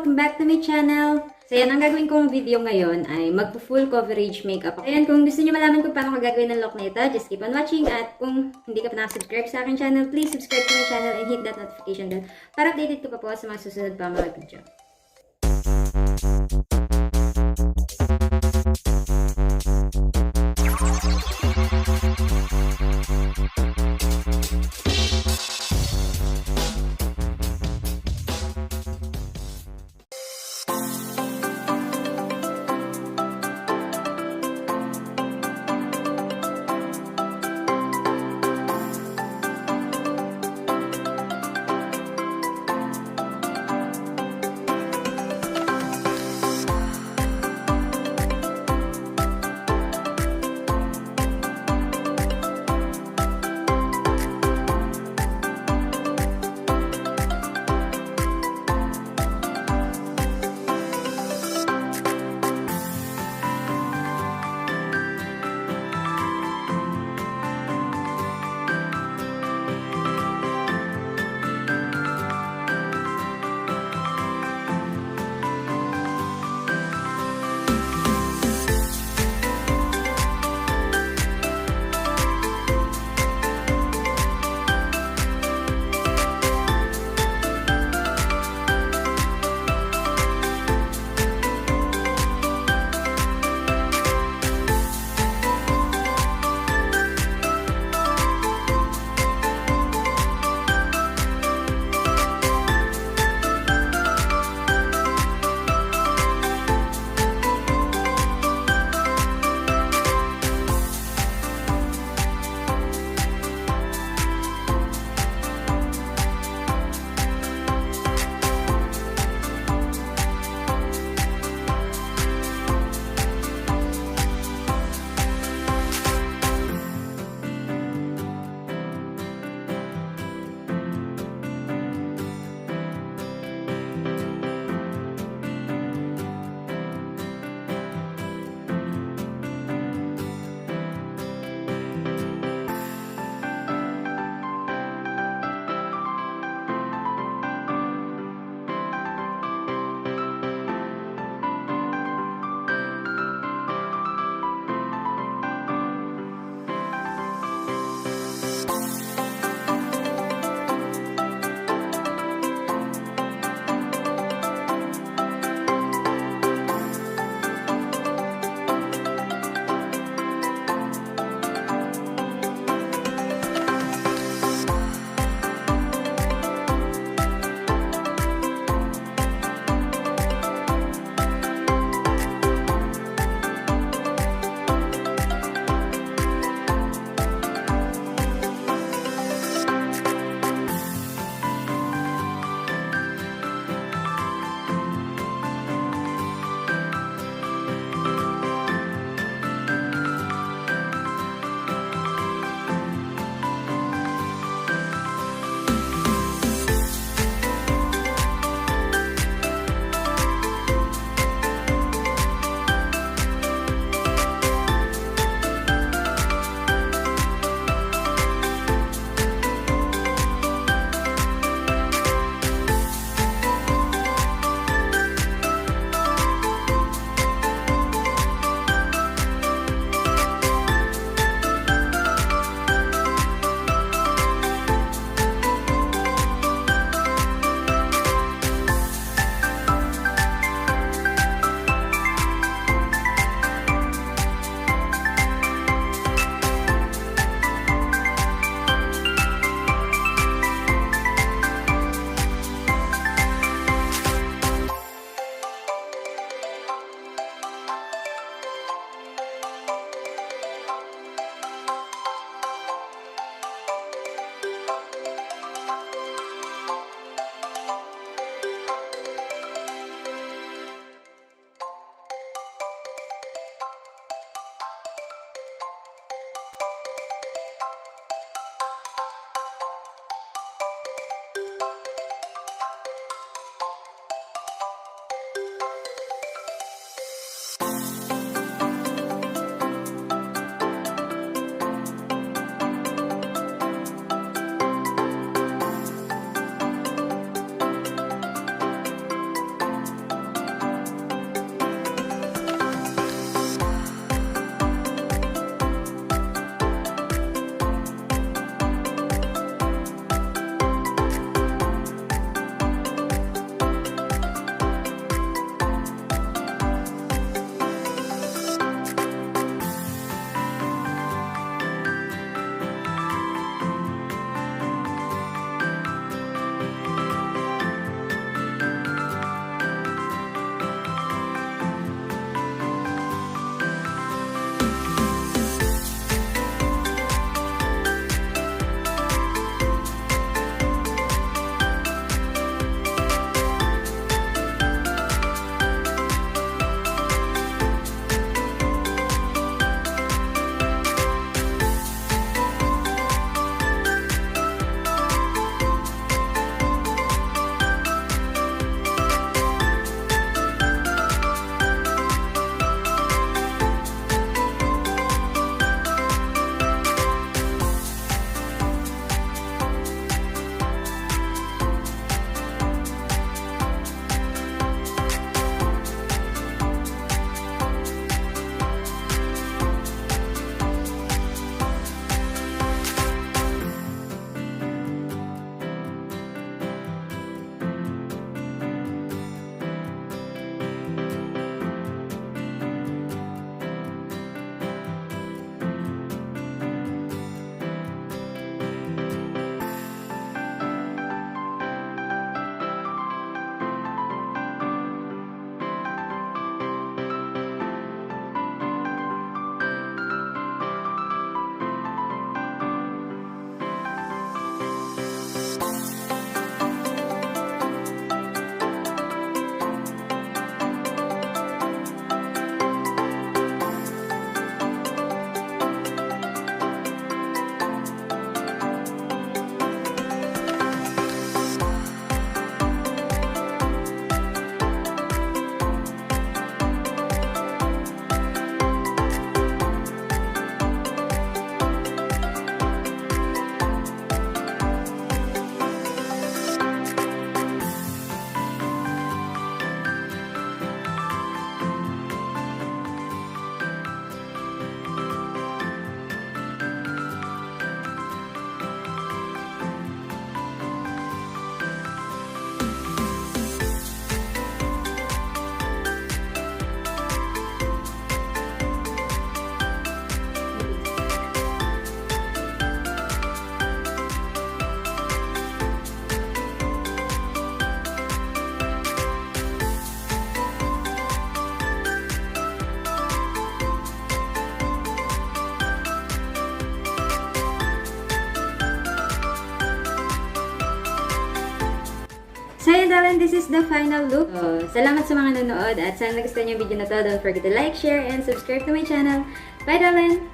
Welcome back to my channel! So yan, ang gagawin kong video ngayon ay magpo-full coverage makeup. Ayan, kung gusto niyo malaman kung paano ko gagawin ng look na ito, just keep on watching. At kung hindi ka pa nakasubscribe sa aking channel, please subscribe to my channel and hit that notification bell para updated ko pa po sa mga susunod pa mga video. So yun, darling, this is the final look. So, salamat sa mga nanonood at sana nagustuhan niyo yung video na to. Don't forget to like, share, and subscribe to my channel. Bye, darling!